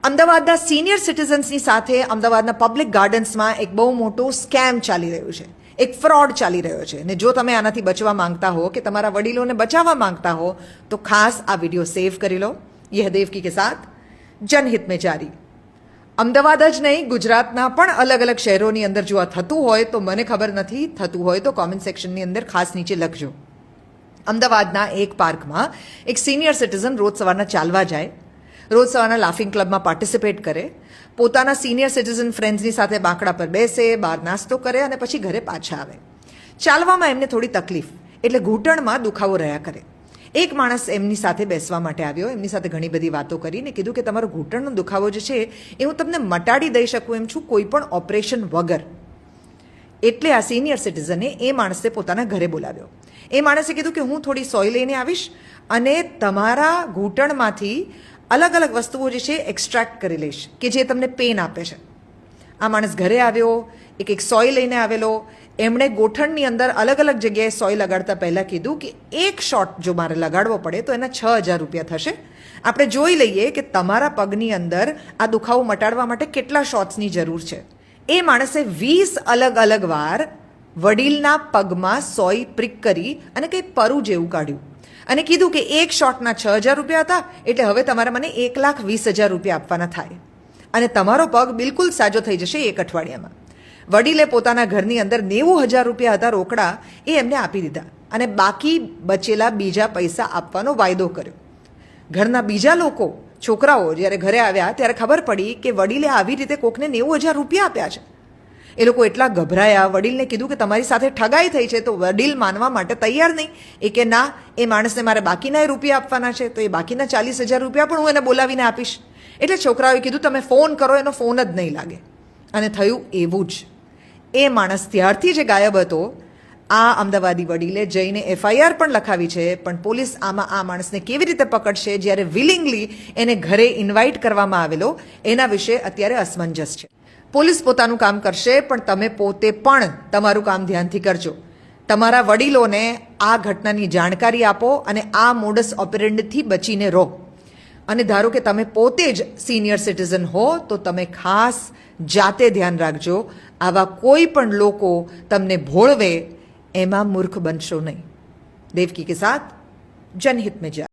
અમદાવાદના સિનિયર સિટીઝન્સની સાથે અમદાવાદના પબ્લિક ગાર્ડન્સમાં એક બહુ મોટો સ્કેમ ચાલી રહ્યું છે, એક ફ્રોડ ચાલી રહ્યો છે. અને જો તમે આનાથી બચવા માંગતા હો કે તમારા વડીલોને બચાવવા માંગતા હો તો ખાસ આ વિડીયો સેવ કરી લો. યહ દેવકી કે સાથ, જનહિત મેં જારી. અમદાવાદ જ નહીં, ગુજરાતના પણ અલગ અલગ શહેરોની અંદર જો આ થતું હોય તો મને ખબર નથી, થતું હોય તો કોમેન્ટ સેક્શનની અંદર ખાસ નીચે લખજો. અમદાવાદના એક પાર્કમાં એક સિનિયર સિટીઝન રોજ સવારના ચાલવા જાય, રોજ સવારના લાફિંગ ક્લબમાં પાર્ટિસિપેટ કરે, પોતાના સિનિયર સિટીઝન ફ્રેન્ડ્સની સાથે બાંકડા પર બેસે, બહાર નાસ્તો કરે અને પછી ઘરે પાછા આવે. ચાલવામાં એમને થોડી તકલીફ એટલે ઘૂંટણમાં દુખાવો રહ્યા કરે. એક માણસ એમની સાથે બેસવા માટે આવ્યો, એમની સાથે ઘણી બધી વાતો કરીને કીધું કે તમારો ઘૂંટણનો દુખાવો જે છે એ હું તમને મટાડી દઈ શકું એમ છું, કોઈ પણ ઓપરેશન વગર. એટલે આ સિનિયર સિટીઝને એ માણસને પોતાના ઘરે બોલાવ્યો. એ માણસે કીધું કે હું થોડી સોય લઈને આવીશ અને તમારા ઘૂંટણમાંથી અલગ અલગ વસ્તુઓ જે છે એક્સ્ટ્રેક્ટ કરી લઈશ કે જે તમને પેન આપે છે. આ માણસ ઘરે આવ્યો, એક સોય લઈને આવેલો. એમણે ગોઠણની અંદર અલગ અલગ જગ્યાએ સોય લગાડતા પહેલાં કીધું કે એક શોટ જો મારે લગાડવો પડે તો એના 6,000 રૂપિયા થશે. આપણે જોઈ લઈએ કે તમારા પગની અંદર આ દુખાવો મટાડવા માટે કેટલા શોટ્સની જરૂર છે. એ માણસે 20 અલગ અલગ વાર વડીલના પગમાં સોય પ્રિક કરી અને કંઈ પરું જેવું કાઢ્યું અને કીધું કે એક શોટના 6,000 રૂપિયા હતા, એટલે હવે તમારે મને 1,20,000 રૂપિયા આપવાના થાય અને તમારો પગ બિલકુલ સાજો થઈ જશે એક અઠવાડિયામાં. વડીલે પોતાના ઘરની અંદર 90,000 રૂપિયા હતા રોકડા, એ એમને આપી દીધા અને બાકી બચેલા બીજા પૈસા આપવાનો વાયદો કર્યો. ઘરના બીજા લોકો, છોકરાઓ જ્યારે ઘરે આવ્યા ત્યારે ખબર પડી કે વડીલે આવી રીતે કોકને 90,000 રૂપિયા આપ્યા છે. એ લોકો એટલા ગભરાયા, વડીલને કીધું કે તમારી સાથે ઠગાઈ થઈ છે, તો વડીલ માનવા માટે તૈયાર નહીં. એ કે ના, એ માણસને મારે બાકીના રૂપિયા આપવાના છે, તો એ બાકીના 40,000 રૂપિયા પણ હું એને બોલાવીને આપીશ. એટલે છોકરાઓએ કીધું તમે ફોન કરો, એનો ફોન જ નહીં લાગે. અને થયું એવું જ. એ માણસ ત્યારથી જે ગાયબ હતો, આ અમદાવાદી વડીલે જઈને FIR પણ લખાવી છે, પણ પોલીસ આમાં આ માણસને કેવી રીતે પકડશે જ્યારે વિલિંગલી એને ઘરે ઇન્વાઇટ કરવામાં આવેલો, એના વિશે અત્યારે અસમંજસ છે. પોલીસ પોતાનું કામ કરશે, પણ તમે પોતે પણ તમારું કામ ધ્યાનથી કરજો. તમારા વડીલોને આ ઘટનાની જાણકારી આપો અને આ મોડસ ઓપરેન્ડથી બચીને રહો. અને ધારો કે તમે પોતે જ સિનિયર સિટીઝન હો તો તમે ખાસ જાતે ધ્યાન રાખજો. આવા કોઈ પણ લોકો તમને ભોળવે એમાં મૂર્ખ બનશો નહીં. દેવકી કે સાથ, જનહિત મેં જારી.